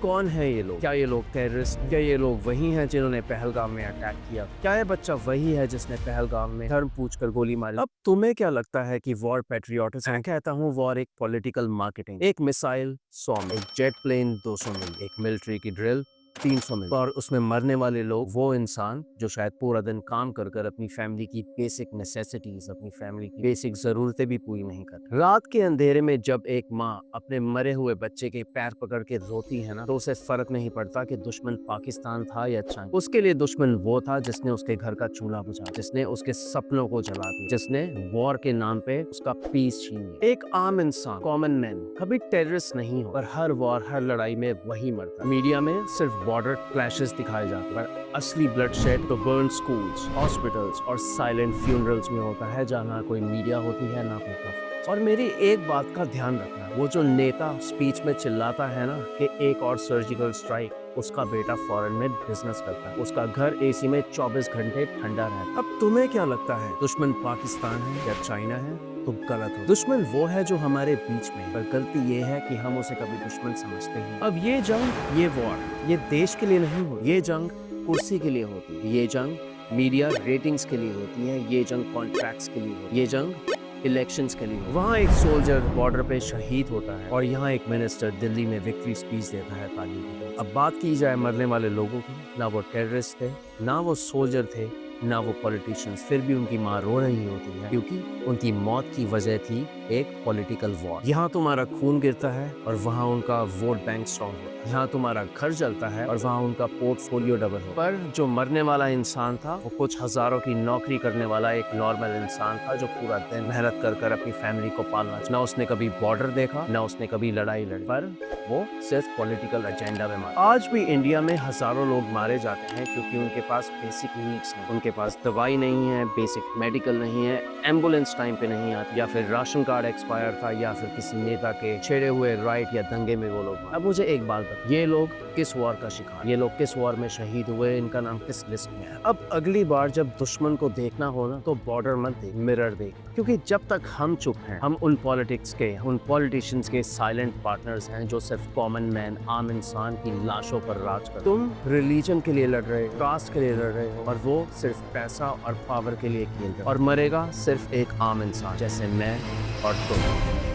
कौन है ये लोग? क्या ये लोग टेररिस्ट? क्या ये लोग वही हैं जिन्होंने पहलगाम में अटैक किया? क्या ये बच्चा वही है जिसने पहलगाम में धर्म पूछकर गोली मारी? अब तुम्हें क्या लगता है कि वॉर पैट्रियोटिज्म? मैं कहता हूँ वॉर एक पॉलिटिकल मार्केटिंग। एक मिसाइल 100 मिल, एक जेट प्लेन 200 मिल, एक मिलिट्री की ड्रिल 300 मिल, और उसमें मरने वाले लोग वो इंसान जो शायद पूरा दिन काम कर कर अपनी फैमिली की बेसिक नेसेसिटीज, अपनी फैमिली की बेसिक जरूरतें भी पूरी नहीं करती। रात के अंधेरे में जब एक माँ अपने मरे हुए बच्चे के पैर पकड़ के रोती है ना, तो उसे फर्क नहीं पड़ता कि दुश्मन पाकिस्तान था या चाइना। उसके लिए दुश्मन वो था जिसने उसके घर का चूल्हा बुझा, जिसने उसके सपनों को जला दिया, जिसने वॉर के नाम पे उसका पीस छीन लिया। एक आम इंसान, कॉमन मैन, कभी टेररिस्ट नहीं हो, पर हर वॉर, हर लड़ाई में वही मरता है। मीडिया में सिर्फ बॉर्डर क्लैशेस दिखाए जाते हैं, पर असली ब्लडशेड तो बर्न स्कूल्स, हॉस्पिटल्स और साइलेंट फ्यूनरल्स में होता है, जहाँ ना कोई मीडिया होती है ना कोई खबर। और मेरी एक बात का ध्यान रखना, वो जो नेता स्पीच में चिल्लाता है ना कि एक और सर्जिकल स्ट्राइक, उसका बेटा फॉरेन में बिजनेस करता है, उसका घर एसी में 24 घंटे ठंडा रहता है। अब तुम्हें क्या लगता है, दुश्मन पाकिस्तान है या चाइना है? तो गलत हो। दुश्मन वो है जो हमारे बीच में, पर गलती ये है कि हम उसे कभी दुश्मन समझते हैं। अब ये जंग, ये वॉर, ये देश के लिए नहीं होती, ये जंग कुर्सी के लिए होती है, ये जंग मीडिया रेटिंग्स के लिए होती है, ये जंग कॉन्ट्रैक्ट्स के लिए होती है, ये जंग इलेक्शंस के लिए। वहाँ एक सोल्जर बॉर्डर पे शहीद होता है और यहाँ एक मिनिस्टर दिल्ली में विक्ट्री स्पीच देता है ताली की। अब बात की जाए मरने वाले लोगों की, ना वो टेररिस्ट थे, ना वो सोल्जर थे, ना वो पॉलिटिशियंस, फिर भी उनकी माँ रो रही होती है क्योंकि उनकी मौत की वजह थी एक पॉलिटिकल वॉर। यहाँ तुम्हारा खून गिरता है और वहाँ उनका वोट बैंक स्ट्रॉन्ग होता है। यहाँ तुम्हारा घर जलता है और वहाँ उनका पोर्टफोलियो डबल हो। पर जो मरने वाला इंसान था वो कुछ हजारों की नौकरी करने वाला एक नॉर्मल इंसान था जो पूरा दिन मेहनत कर कर अपनी फैमिली को पालना। ना उसने कभी बॉर्डर देखा, ना उसने कभी लड़ाई लड़ी, पर वो सिर्फ पॉलिटिकल एजेंडा में मारा। आज भी इंडिया में हजारों लोग मारे जाते हैं क्योंकि उनके पास बेसिक नीड्स नहीं, उनके पास दवाई नहीं है, बेसिक मेडिकल नहीं है, एम्बुलेंस टाइम पे नहीं आती, या फिर राशन कार्ड एक्सपायर था, या फिर किसी नेता के छेड़े हुए राइट या दंगे में वो लोग। अब मुझे एक बात बता, ये लोग किस वॉर का शिकार, ये लोग किस वॉर में शहीद हुए, इनका नाम किस लिस्ट में है? अब अगली बार जब दुश्मन को देखना हो ना, तो बॉर्डर मत देख, मिरर देख, क्योंकि जब तक हम चुप हैं, हम उन पॉलिटिक्स के, उन पॉलिटिशियंस के साइलेंट पार्टनर्स हैं जो सिर्फ कॉमन मैन, आम इंसान की लाशों पर राज कर। तुम रिलीजन के लिए लड़ रहे हो, कास्ट के लिए लड़ रहे हो, और वो सिर्फ पैसा और पावर के लिए खेल रहे हो, और मरेगा सिर्फ एक आम इंसान जैसे मैं और तुम।